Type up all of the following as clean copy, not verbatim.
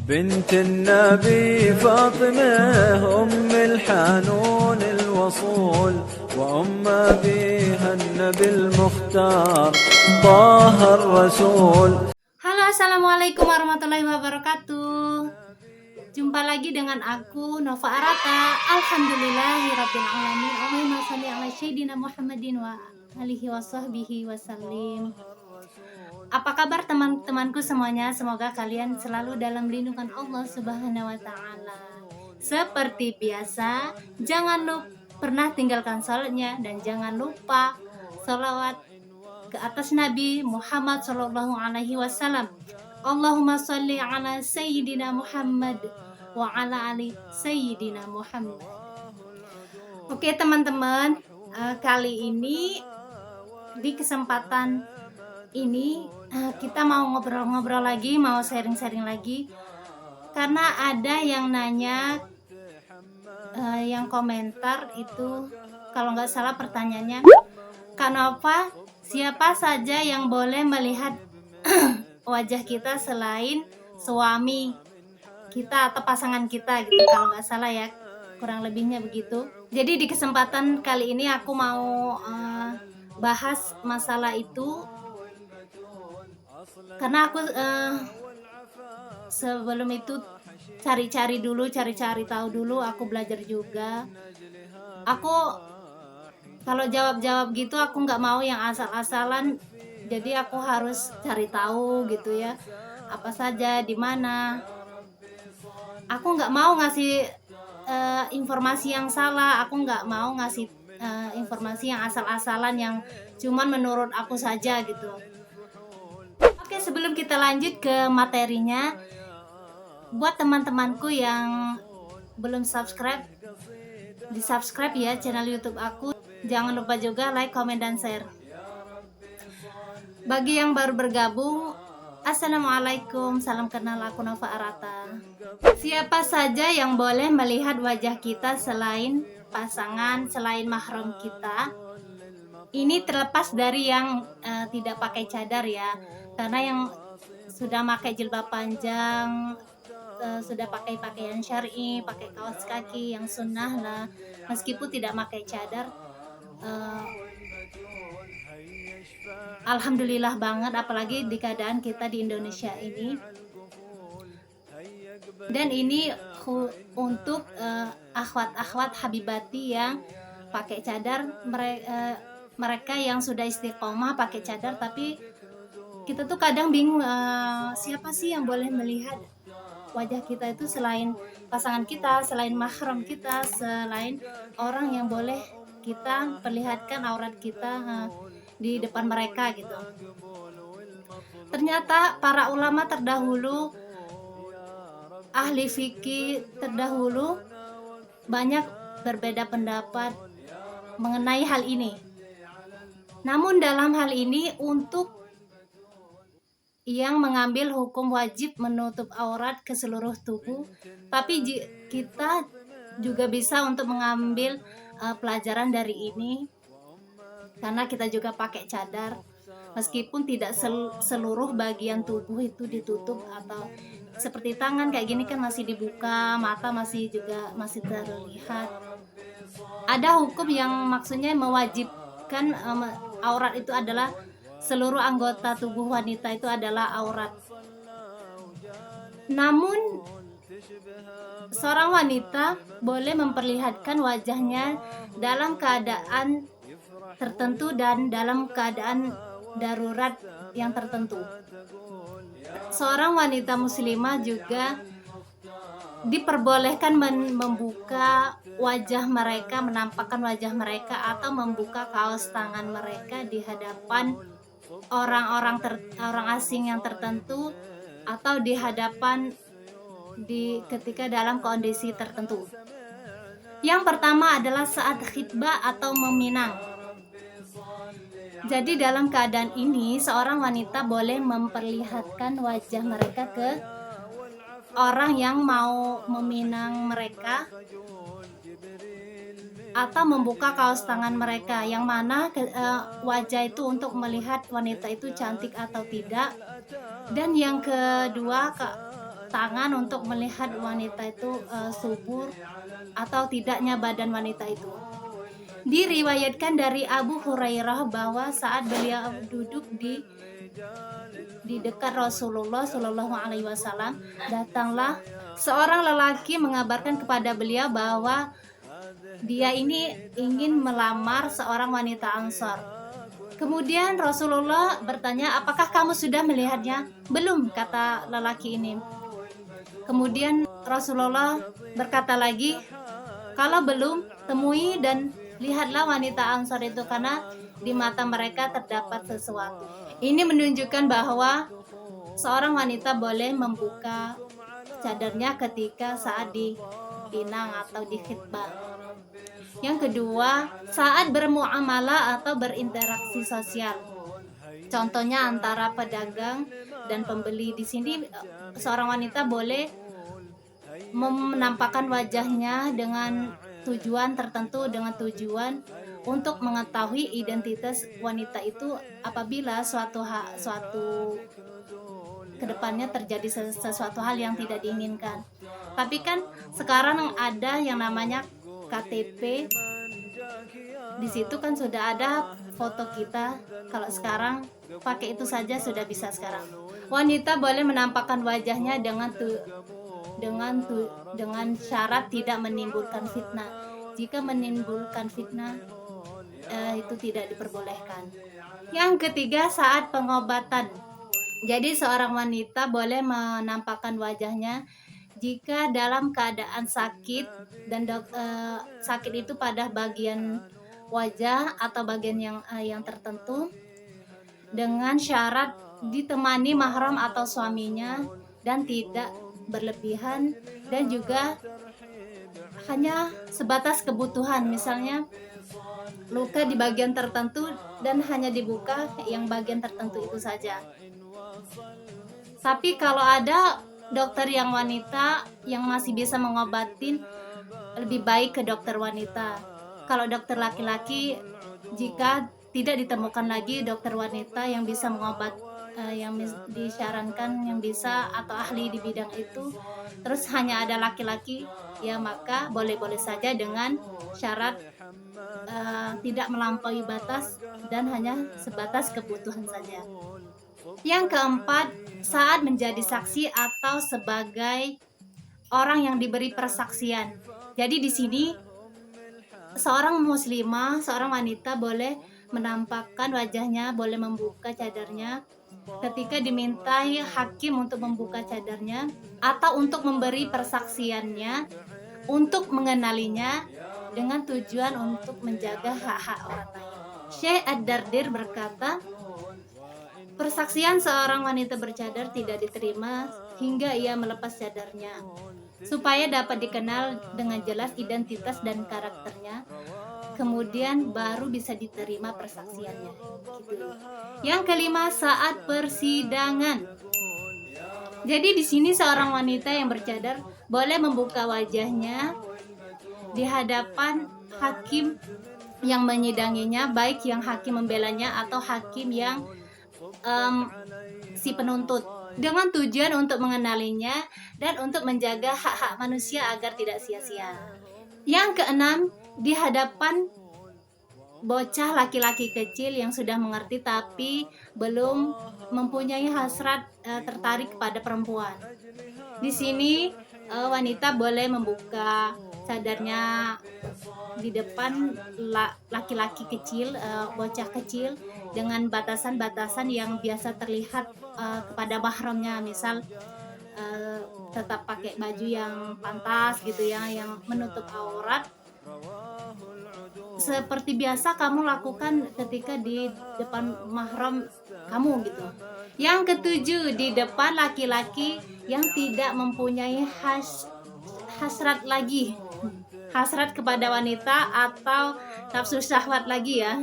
بنت النبي فاطمة أم الحنون الوصول وأم أبيها النبي المختار طه الرسول. Halo, assalamualaikum warahmatullahi wabarakatuh. Jumpa lagi dengan aku Nova Arata. Alhamdulillahirabbil alamin. Allahumma shalli ala sayyidina Muhammadin wa alihi washabbihi wasallim. Apa kabar teman-temanku semuanya? Semoga kalian selalu dalam lindungan Allah Subhanahu wa taala. Seperti biasa, jangan lupa pernah tinggalkan salatnya dan jangan lupa salawat ke atas Nabi Muhammad Sallallahu Alaihi Wasallam. Allahumma sholli ala Sayyidina Muhammad wa ala ali Sayyidina Muhammad. Oke teman-teman, kali ini di kesempatan ini kita mau ngobrol-ngobrol lagi, mau sharing-sharing lagi, karena ada yang nanya, yang komentar itu kalau nggak salah pertanyaannya, Kak Nova, siapa saja yang boleh melihat wajah kita selain suami kita atau pasangan kita gitu, kalau nggak salah ya, kurang lebihnya begitu. Jadi di kesempatan kali ini aku mau bahas masalah itu, karena aku sebelum itu cari-cari tahu dulu, aku belajar juga. Aku kalau jawab gitu aku nggak mau yang asal-asalan, jadi aku harus cari tahu gitu ya, apa saja di mana. Aku nggak mau ngasih informasi yang salah, aku nggak mau ngasih informasi yang asal-asalan yang cuman menurut aku saja gitu. Oke, sebelum kita lanjut ke materinya, buat teman-temanku yang belum subscribe, di subscribe ya channel YouTube aku. Jangan lupa juga like, comment, dan share. Bagi yang baru bergabung, assalamualaikum, salam kenal, aku Nova Arata. Siapa saja yang boleh melihat wajah kita selain pasangan, selain mahram kita? Ini terlepas dari yang tidak pakai cadar ya, karena yang sudah pakai jilbab panjang, sudah pakai pakaian syar'i, pakai kaos kaki yang sunnah lah, meskipun tidak pakai cadar, alhamdulillah banget, apalagi di keadaan kita di Indonesia ini. Dan ini untuk akhwat-akhwat habibati yang pakai cadar, mereka yang sudah istiqomah pakai cadar, tapi kita tuh kadang bingung, siapa sih yang boleh melihat wajah kita itu selain pasangan kita, selain mahram kita, selain orang yang boleh kita perlihatkan aurat kita di depan mereka gitu. Ternyata para ulama terdahulu, ahli fikih terdahulu, banyak berbeda pendapat mengenai hal ini. Namun dalam hal ini, untuk yang mengambil hukum wajib menutup aurat ke seluruh tubuh, tapi kita juga bisa untuk mengambil pelajaran dari ini, karena kita juga pakai cadar, meskipun tidak seluruh bagian tubuh itu ditutup, atau seperti tangan kayak gini kan masih dibuka, mata masih terlihat. Ada hukum yang maksudnya mewajibkan aurat itu adalah seluruh anggota tubuh wanita itu adalah aurat. Namun seorang wanita boleh memperlihatkan wajahnya dalam keadaan tertentu dan dalam keadaan darurat yang tertentu. Seorang wanita muslimah juga diperbolehkan membuka wajah mereka, menampakkan wajah mereka, atau membuka kaos tangan mereka di hadapan orang asing yang tertentu, atau di hadapan ketika dalam kondisi tertentu. Yang pertama adalah saat khitbah atau meminang. Jadi dalam keadaan ini, seorang wanita boleh memperlihatkan wajah mereka ke orang yang mau meminang mereka, atau membuka kaos tangan mereka, yang mana wajah itu untuk melihat wanita itu cantik atau tidak. Dan yang kedua, tangan untuk melihat wanita itu subur atau tidaknya badan wanita itu. Diriwayatkan dari Abu Hurairah bahwa saat beliau duduk di dekat Rasulullah Shallallahu Alaihi Wasallam, datanglah seorang lelaki mengabarkan kepada beliau bahwa dia ini ingin melamar seorang wanita Ansar. Kemudian Rasulullah bertanya, apakah kamu sudah melihatnya? Belum, kata lelaki ini. Kemudian Rasulullah berkata lagi, kalau belum, temui dan lihatlah wanita Ansar itu, karena di mata mereka terdapat sesuatu. Ini menunjukkan bahwa seorang wanita boleh membuka cadarnya ketika saat dipinang atau di khitbah. Yang kedua, saat bermuamalah atau berinteraksi sosial. Contohnya antara pedagang dan pembeli. Di sini seorang wanita boleh menampakkan wajahnya dengan tujuan tertentu, dengan tujuan untuk mengetahui identitas wanita itu apabila suatu kedepannya terjadi sesuatu hal yang tidak diinginkan. Tapi kan sekarang ada yang namanya KTP. Di situ kan sudah ada foto kita. Kalau sekarang pakai itu saja sudah bisa sekarang. Wanita boleh menampakkan wajahnya dengan syarat tidak menimbulkan fitnah. Jika menimbulkan fitnah, itu tidak diperbolehkan. Yang ketiga, saat pengobatan. Jadi seorang wanita boleh menampakkan wajahnya jika dalam keadaan sakit dan sakit itu pada bagian wajah atau bagian yang tertentu, dengan syarat ditemani mahram atau suaminya dan tidak berlebihan, dan juga hanya sebatas kebutuhan, misalnya luka di bagian tertentu dan hanya dibuka yang bagian tertentu itu saja. Tapi kalau ada dokter yang wanita yang masih bisa mengobatin, lebih baik ke dokter wanita. Kalau dokter laki-laki, jika tidak ditemukan lagi dokter wanita yang bisa mengobat, yang disarankan yang bisa atau ahli di bidang itu, terus hanya ada laki-laki, ya maka boleh-boleh saja dengan syarat tidak melampaui batas dan hanya sebatas kebutuhan saja. Yang keempat, saat menjadi saksi atau sebagai orang yang diberi persaksian. Jadi di sini seorang muslimah, seorang wanita boleh menampakkan wajahnya, boleh membuka cadarnya ketika dimintai hakim untuk membuka cadarnya atau untuk memberi persaksiannya, untuk mengenalinya dengan tujuan untuk menjaga hak-hak orang lain. Syekh Ad-Dardir berkata, persaksian seorang wanita bercadar tidak diterima hingga ia melepas cadarnya, supaya dapat dikenal dengan jelas identitas dan karakternya, kemudian baru bisa diterima persaksiannya. Gitu. Yang kelima, saat persidangan. Jadi di sini seorang wanita yang bercadar boleh membuka wajahnya di hadapan hakim yang menyidanginya, baik yang hakim membelanya atau hakim yang si penuntut, dengan tujuan untuk mengenalinya dan untuk menjaga hak-hak manusia agar tidak sia-sia. Yang keenam, di hadapan bocah laki-laki kecil yang sudah mengerti tapi belum mempunyai hasrat tertarik kepada perempuan. Di sini wanita boleh membuka cadarnya di depan laki-laki kecil, bocah kecil, dengan batasan-batasan yang biasa terlihat kepada mahramnya, misal tetap pakai baju yang pantas gitu ya, yang menutup aurat, seperti biasa kamu lakukan ketika di depan mahram kamu gitu. Yang ketujuh, di depan laki-laki yang tidak mempunyai hasrat lagi, hasrat kepada wanita atau nafsu syahwat lagi ya,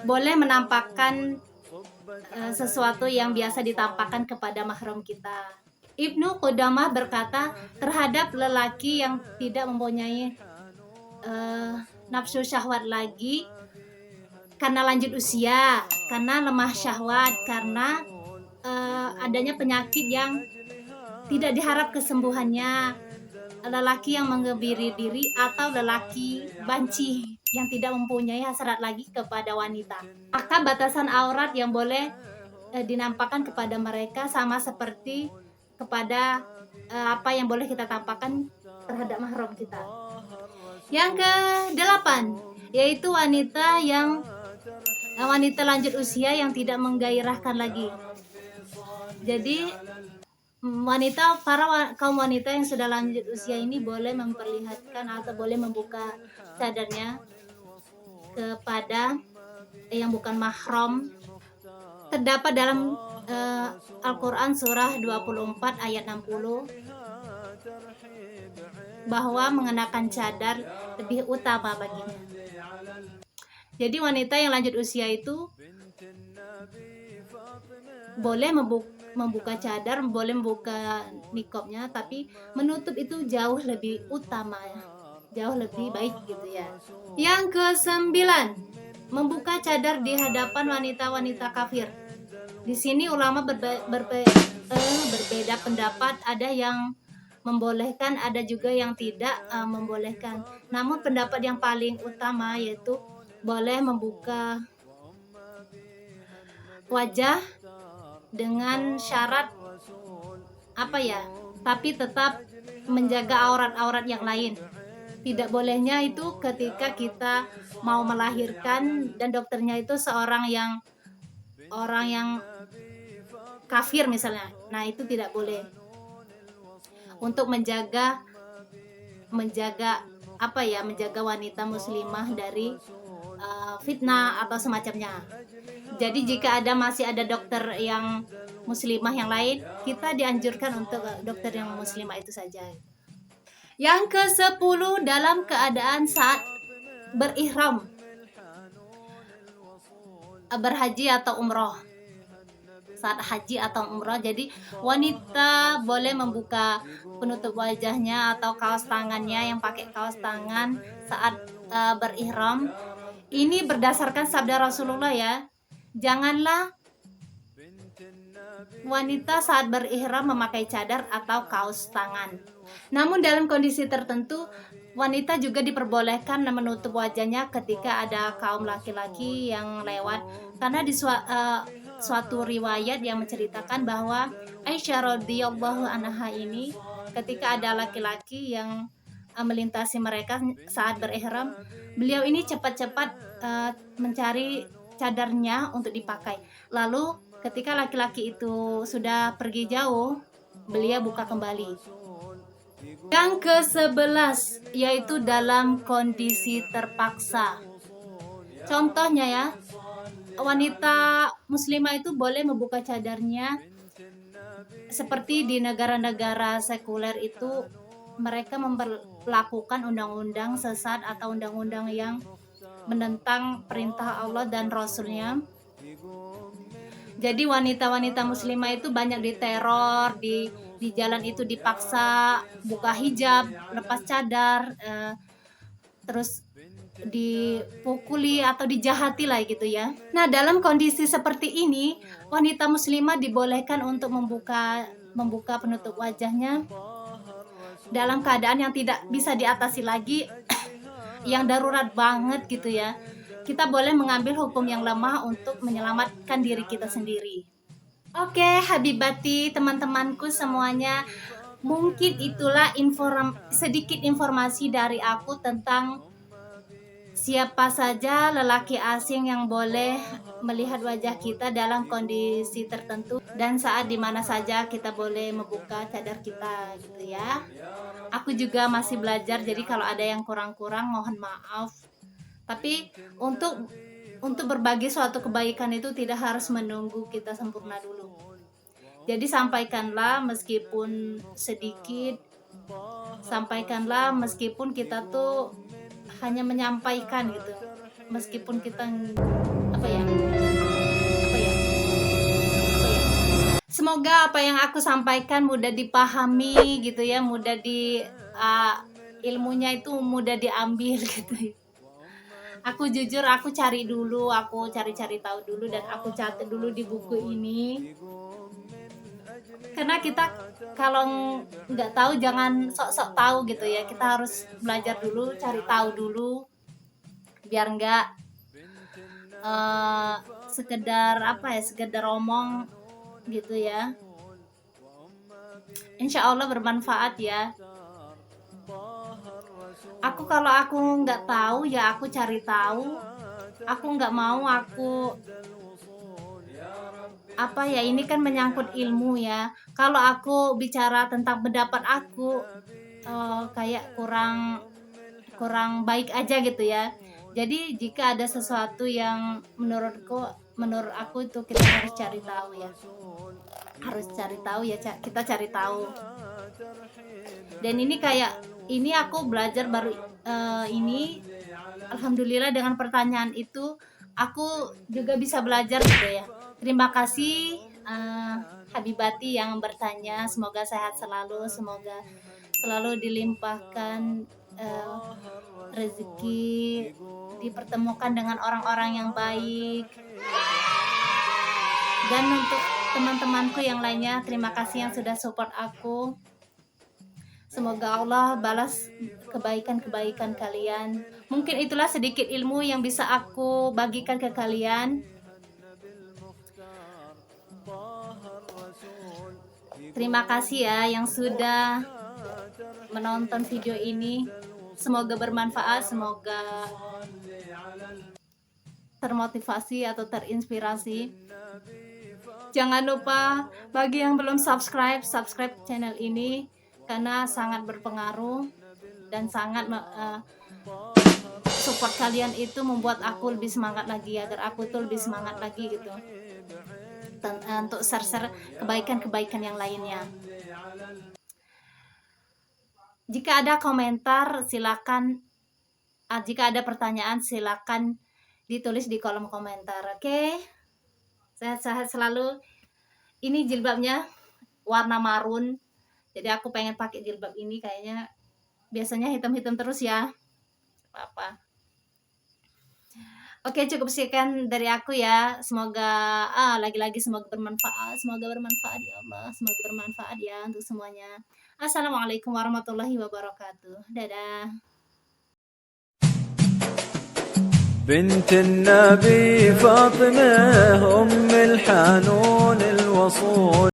boleh menampakkan sesuatu yang biasa ditampakkan kepada mahram kita. Ibnu Qudamah berkata, terhadap lelaki yang tidak mempunyai nafsu syahwat lagi karena lanjut usia, karena lemah syahwat, karena adanya penyakit yang tidak diharap kesembuhannya, lelaki yang mengebiri diri atau lelaki banci yang tidak mempunyai hasrat lagi kepada wanita. Maka batasan aurat yang boleh dinampakkan kepada mereka sama seperti kepada apa yang boleh kita tampakkan terhadap mahram kita. Yang ke-8 yaitu wanita lanjut usia yang tidak menggairahkan lagi. Jadi kaum wanita yang sudah lanjut usia ini boleh memperlihatkan atau boleh membuka cadarnya kepada yang bukan mahram. Terdapat dalam Al-Quran surah 24 ayat 60 bahwa mengenakan cadar lebih utama baginya. Jadi wanita yang lanjut usia itu boleh membuka cadar, boleh membuka niqabnya, tapi menutup itu jauh lebih utama ya, jauh lebih baik gitu ya. Yang ke-9, membuka cadar di hadapan wanita-wanita kafir. Di sini ulama berbeda pendapat, ada yang membolehkan, ada juga yang tidak membolehkan. Namun pendapat yang paling utama yaitu boleh membuka wajah dengan syarat tapi tetap menjaga aurat-aurat yang lain. Tidak bolehnya itu ketika kita mau melahirkan dan dokternya itu orang yang kafir misalnya. Nah, itu tidak boleh. Untuk menjaga menjaga wanita muslimah dari fitnah atau semacamnya. Jadi jika masih ada dokter yang muslimah yang lain, kita dianjurkan untuk dokter yang muslimah itu saja. Yang ke-10, dalam keadaan saat berihram, berhaji atau umroh. Saat haji atau umroh, jadi wanita boleh membuka penutup wajahnya atau kaos tangannya, yang pakai kaos tangan saat berihram. Ini berdasarkan sabda Rasulullah ya. Janganlah wanita saat berihram memakai cadar atau kaos tangan. Namun dalam kondisi tertentu wanita juga diperbolehkan menutup wajahnya ketika ada kaum laki-laki yang lewat, karena di suatu riwayat yang menceritakan bahwa Aisyah radhiyallahu anha ini ketika ada laki-laki yang melintasi mereka saat berihram, beliau ini cepat-cepat mencari cadarnya untuk dipakai. Lalu ketika laki-laki itu sudah pergi jauh, beliau buka kembali. Yang ke-11 yaitu dalam kondisi terpaksa. Contohnya ya, wanita muslimah itu boleh membuka cadarnya seperti di negara-negara sekuler itu mereka memperlakukan undang-undang sesat atau undang-undang yang menentang perintah Allah dan Rasulnya. Jadi wanita-wanita muslimah itu banyak diteror, di jalan itu dipaksa buka hijab, lepas cadar, terus dipukuli atau dijahati lah gitu ya. Nah, dalam kondisi seperti ini, wanita muslimah dibolehkan untuk membuka penutup wajahnya dalam keadaan yang tidak bisa diatasi lagi, yang darurat banget gitu ya. Kita boleh mengambil hukum yang lemah untuk menyelamatkan diri kita sendiri. Oke, habibati teman-temanku semuanya, mungkin itulah sedikit informasi dari aku tentang siapa saja lelaki asing yang boleh melihat wajah kita dalam kondisi tertentu, dan saat dimana saja kita boleh membuka cadar kita gitu ya. Aku juga masih belajar, jadi kalau ada yang kurang-kurang mohon maaf. Tapi untuk berbagi suatu kebaikan itu tidak harus menunggu kita sempurna dulu. Jadi sampaikanlah meskipun sedikit, sampaikanlah meskipun kita tuh hanya menyampaikan gitu, meskipun kita semoga apa yang aku sampaikan mudah dipahami gitu ya, mudah ilmunya itu mudah diambil gitu. Aku jujur, aku cari tahu dulu dan aku catat dulu di buku ini. Karena kita kalau nggak tahu jangan sok-sok tahu gitu ya, kita harus belajar dulu, cari tahu dulu, biar nggak eh, sekedar apa ya, sekedar omong gitu ya. Insya Allah bermanfaat ya. Aku kalau aku nggak tahu ya aku cari tahu. Aku nggak mau aku apa ya, ini kan menyangkut ilmu ya. Kalau aku bicara tentang pendapat aku kayak kurang kurang baik aja gitu ya. Jadi jika ada sesuatu yang menurut aku itu kita harus cari tahu ya. Harus cari tahu ya, kita cari tahu. Dan ini kayak ini aku belajar baru ini, alhamdulillah dengan pertanyaan itu aku juga bisa belajar gitu ya. Terima kasih Habibati yang bertanya, semoga sehat selalu, semoga selalu dilimpahkan rezeki, dipertemukan dengan orang-orang yang baik. Dan untuk teman-temanku yang lainnya, terima kasih yang sudah support aku. Semoga Allah balas kebaikan-kebaikan kalian. Mungkin itulah sedikit ilmu yang bisa aku bagikan ke kalian. Terima kasih ya yang sudah menonton video ini. Semoga bermanfaat, semoga termotivasi atau terinspirasi. Jangan lupa bagi yang belum subscribe channel ini karena sangat berpengaruh dan sangat support kalian itu membuat aku lebih semangat lagi, agar aku tuh lebih semangat lagi gitu untuk share kebaikan-kebaikan yang lainnya. Jika ada komentar silakan, jika ada pertanyaan silakan ditulis di kolom komentar. Oke? Sehat-sehat selalu. Ini jilbabnya warna marun. Jadi aku pengen pakai jilbab ini, kayaknya biasanya hitam-hitam terus ya. Apa? Oke, cukup sekian dari aku ya. Semoga lagi-lagi semoga bermanfaat. Semoga bermanfaat ya Allah. Semoga bermanfaat ya untuk semuanya. Assalamualaikum warahmatullahi wabarakatuh. Dadah. بنت النبي فاطمة أم الحنون الوصول